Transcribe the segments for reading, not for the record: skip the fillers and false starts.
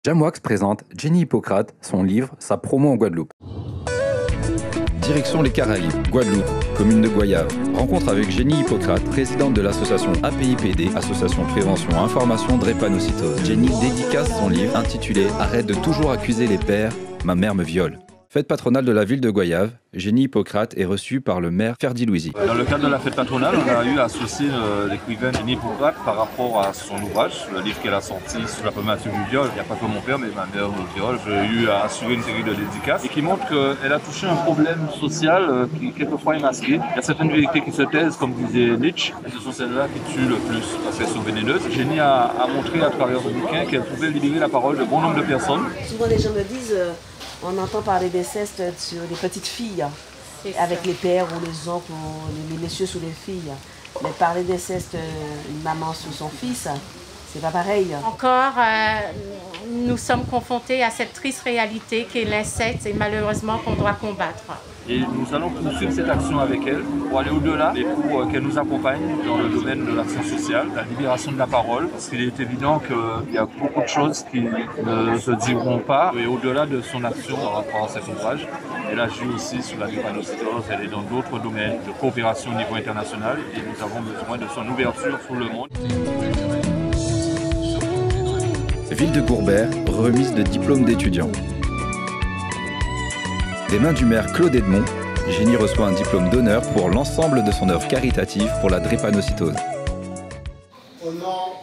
Jamwax présente Jenny Hippocrate, son livre, sa promo en Guadeloupe. Direction les Caraïbes, Guadeloupe, commune de Goyave. Rencontre avec Jenny Hippocrate, présidente de l'association APIPD, Association Prévention Information Drépanocytose. Jenny dédicace son livre intitulé « Arrête de toujours accuser les pères, ma mère me viole ». Fête patronale de la ville de Goyave, Jenny Hippocrate est reçue par le maire Ferdi Louisi. Dans le cadre de la fête patronale, on a eu à associer l'écrivaine Jenny Hippocrate par rapport à son ouvrage, le livre qu'elle a sorti sur la problématique du viol. Il n'y a pas que mon père, mais ma mère me viole. J'ai eu à assurer une série de dédicaces et qui montre qu'elle a touché un problème social qui quelquefois est masqué. Il y a certaines vérités qui se taisent, comme disait Nietzsche, et ce sont celles-là qui tuent le plus parce qu'elles sont vénéneuses. Jenny a montré à travers ce bouquin qu'elle pouvait libérer la parole de bon nombre de personnes. Souvent les gens me disent on entend parler d'inceste sur les petites filles, avec les pères ou les oncles ou les messieurs sur les filles. Mais parler d'inceste, une maman sur son fils, c'est pas pareil. Encore, nous sommes confrontés à cette triste réalité qu'est l'inceste et malheureusement qu'on doit combattre. Et nous allons poursuivre cette action avec elle pour aller au-delà et pour qu'elle nous accompagne dans le domaine de l'action sociale, la libération de la parole, parce qu'il est évident qu'il y a beaucoup de choses qui ne se diront pas. Et au-delà de son action par rapport à cet ouvrage, elle agit aussi sur la drépanocytose, elle est dans d'autres domaines de coopération au niveau international et nous avons besoin de son ouverture sur le monde. Ville de Gourbert, remise de diplôme d'étudiant. Des mains du maire Claude Edmond, Jenny reçoit un diplôme d'honneur pour l'ensemble de son œuvre caritative pour la drépanocytose. Au nom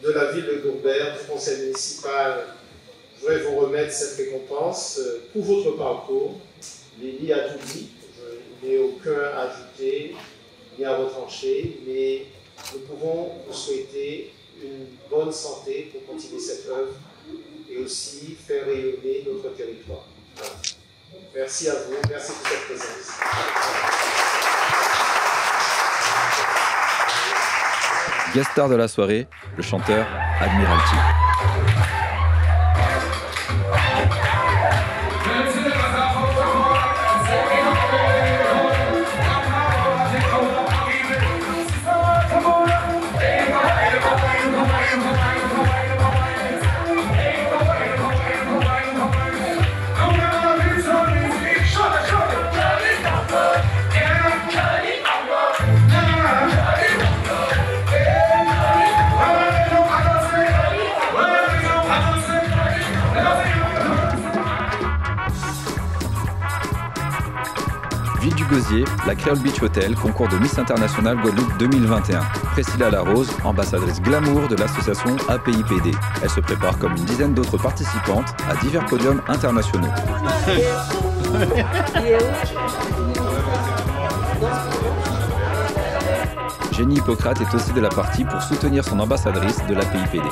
de la ville de Gourbert, du conseil municipal, je voudrais vous remettre cette récompense pour votre parcours. Lily a tout dit, je n'ai aucun à ajouter ni à retrancher, mais nous pouvons vous souhaiter une bonne santé pour continuer cette œuvre et aussi faire rayonner notre territoire. Voilà. Merci à vous, merci pour cette présence. Guest star de la soirée, le chanteur Admiralty. Ville du Gosier, la Créole Beach Hotel, concours de Miss International Guadeloupe 2021. Priscilla Larose, ambassadrice glamour de l'association APIPD. Elle se prépare comme une dizaine d'autres participantes à divers podiums internationaux. Jenny Hippocrate est aussi de la partie pour soutenir son ambassadrice de l'APIPD.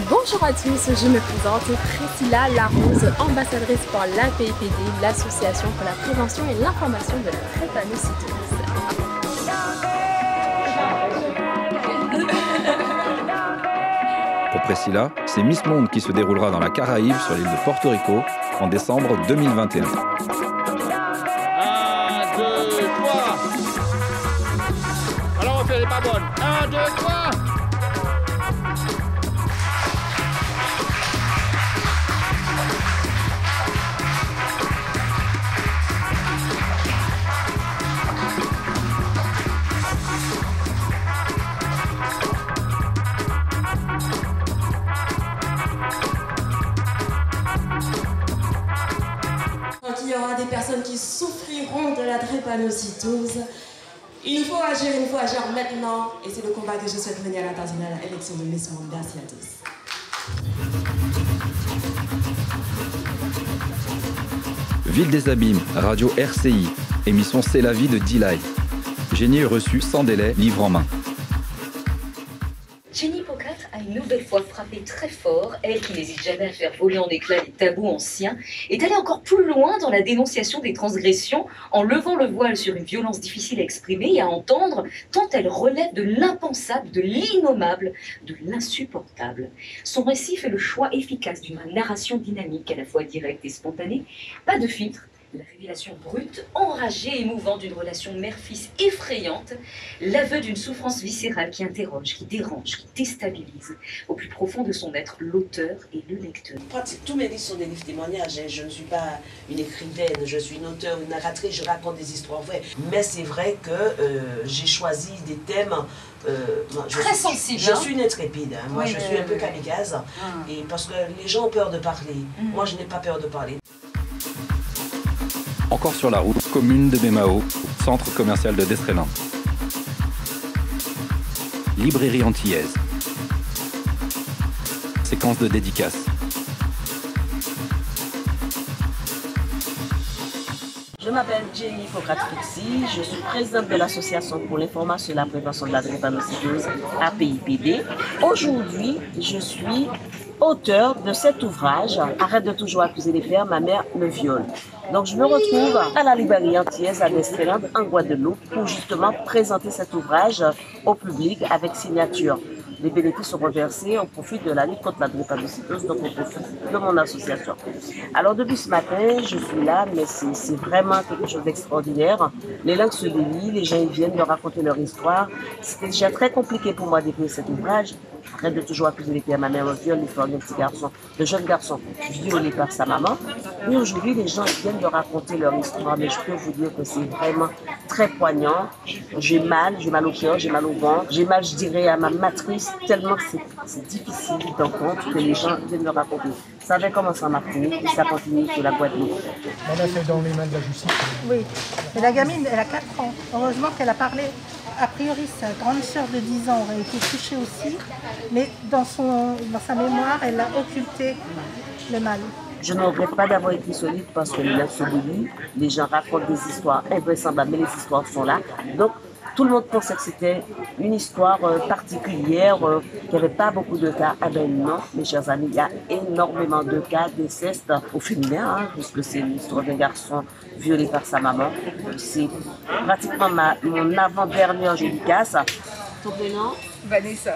Bonjour à tous, je me présente Priscilla Larose, ambassadrice pour l'APIPD, l'association pour la prévention et l'information de la drépanocytose. Pour Priscilla, c'est Miss Monde qui se déroulera dans la Caraïbe sur l'île de Porto Rico en décembre 2021. 1, 2, 3. Alors on fait les pas bonnes. 1, 2, 3. Quand il y aura des personnes qui souffriront de la drépanocytose, il faut agir maintenant. Et c'est le combat que je souhaite mener à l'international à l'élection de Miss Monde. Merci à tous. Ville des Abîmes, radio RCI, émission C'est la vie de D-Live. Jenny est reçue sans délai, livre en main. Jenny Hippocrate a une nouvelle fois frappé très fort, elle qui n'hésite jamais à faire voler en éclats les tabous anciens, est allée encore plus loin dans la dénonciation des transgressions en levant le voile sur une violence difficile à exprimer et à entendre, tant elle relève de l'impensable, de l'innommable, de l'insupportable. Son récit fait le choix efficace d'une narration dynamique, à la fois directe et spontanée, pas de filtre. La révélation brute, enragée, émouvante d'une relation mère-fils effrayante, l'aveu d'une souffrance viscérale qui interroge, qui dérange, qui déstabilise. Au plus profond de son être, l'auteur et le lecteur. Tous mes livres sont des livres témoignages. Je ne suis pas une écrivaine, je suis une auteure, une narratrice, je raconte des histoires vraies. Mais c'est vrai que j'ai choisi des thèmes très sensibles. Je suis une intrépide, hein. Moi je suis un peu kamikaze. Et parce que les gens ont peur de parler. Moi je n'ai pas peur de parler. Encore sur la route, commune de Bémao, centre commercial de Destrelin. Librairie antillaise. Séquence de dédicaces. Je m'appelle Jenny Hippocrate-Fixie, je suis présidente de l'Association pour l'information et la prévention de la drépanocytose APIPD. Aujourd'hui, je suis auteur de cet ouvrage « Arrête de toujours accuser les pères, ma mère me viole ». Donc je me retrouve à la librairie antillaise à Destrelin en Guadeloupe pour justement présenter cet ouvrage au public avec signature. Les bénéfices sont reversés au profit de la lutte contre la drépanocytose, donc au profit de mon association. Alors depuis ce matin, je suis là, mais c'est vraiment quelque chose d'extraordinaire. Les langues se délient, les gens ils viennent me raconter leur histoire. C'était déjà très compliqué pour moi d'écrire cet ouvrage. Arrête de toujours accuser les pères, ma mère me viole, l'histoire d'un petit garçon, de jeune garçon violé par sa maman. Et aujourd'hui, les gens viennent me raconter leur histoire, mais je peux vous dire que c'est vraiment très poignant. J'ai mal au cœur, j'ai mal au ventre, j'ai mal, je dirais, à ma matrice, tellement que c'est difficile d'entendre que les gens viennent me raconter. Ça avait commencé en Martinique et ça continue sur la Guadeloupe. Là, c'est dans les mains de la justice. Oui, mais la gamine, elle a 4 ans. Heureusement qu'elle a parlé. A priori, sa grande sœur de 10 ans aurait été touchée aussi, mais dans sa mémoire, elle a occulté le mal. Je ne regrette pas d'avoir écrit ce livre parce que les se délient, les gens racontent des histoires invraisemblables, mais les histoires sont là. Donc, tout le monde pensait que c'était une histoire particulière, qu'il n'y avait pas beaucoup de cas. Ah ben non, mes chers amis, il y a énormément de cas d'inceste au féminin, hein, puisque c'est l'histoire d'un garçon violé par sa maman. C'est pratiquement mon avant-dernière dédicace. Ton prénom? Vanessa.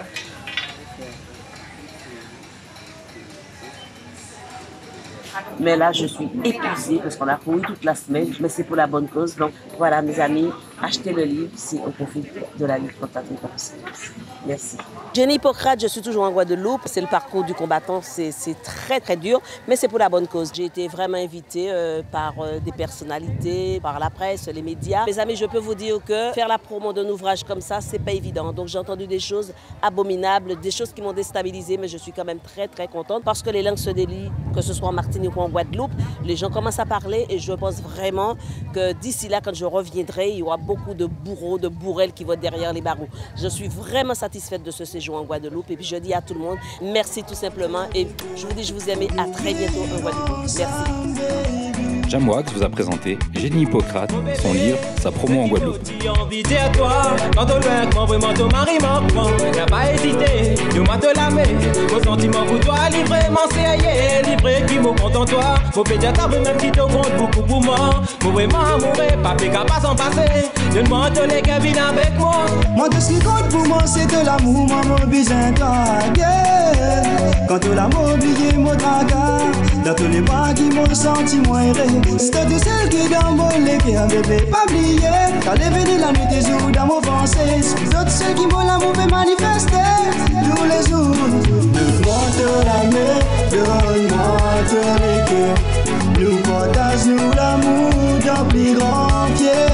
Mais là, je suis épuisée parce qu'on a couru toute la semaine, mais c'est pour la bonne cause. Donc voilà, mes amis, achetez le livre, c'est au profit de la lutte contre la drépanocytose. Merci. Jenny Hippocrate, je suis toujours en Guadeloupe. C'est le parcours du combattant, c'est très très dur, mais c'est pour la bonne cause. J'ai été vraiment invitée par des personnalités, par la presse, les médias. Mes amis, je peux vous dire que faire la promo d'un ouvrage comme ça, c'est pas évident. Donc j'ai entendu des choses abominables, des choses qui m'ont déstabilisée, mais je suis quand même très très contente parce que les langues se délient, que ce soit en Martinique ou en Guadeloupe. Les gens commencent à parler et je pense vraiment que d'ici là, quand je reviendrai, il y aura beaucoup de bourreaux, de bourrelles qui vont derrière les barreaux. Je suis vraiment satisfaite de ce séjour en Guadeloupe et puis je dis à tout le monde merci tout simplement et je vous dis je vous aime à très bientôt en Guadeloupe. Merci. Jamwax vous a présenté Jenny Hippocrate, son livre, sa promo en Guadeloupe. Faut pédiatre même qui te compte beaucoup pour moi. Faut vraiment mourir, pas péga pas s'en passer. Je demande les cabines avec moi. Moi tout ce qui compte pour moi c'est de l'amour, moi mon besoin draguer. Quand tu l'as oublié mon draga, dans tous les bras qui m'ont senti moins erré. C'est tout celle qui dans mon légué, un bébé pas oublié. Quand les venu la nuit des jours dans mon pensée. C'est d'autres celles qui m'ont l'amour fait manifester tous les jours. Donne-moi la main, donne-moi ton cœur. Nous partageons l'amour dans plus grand pied.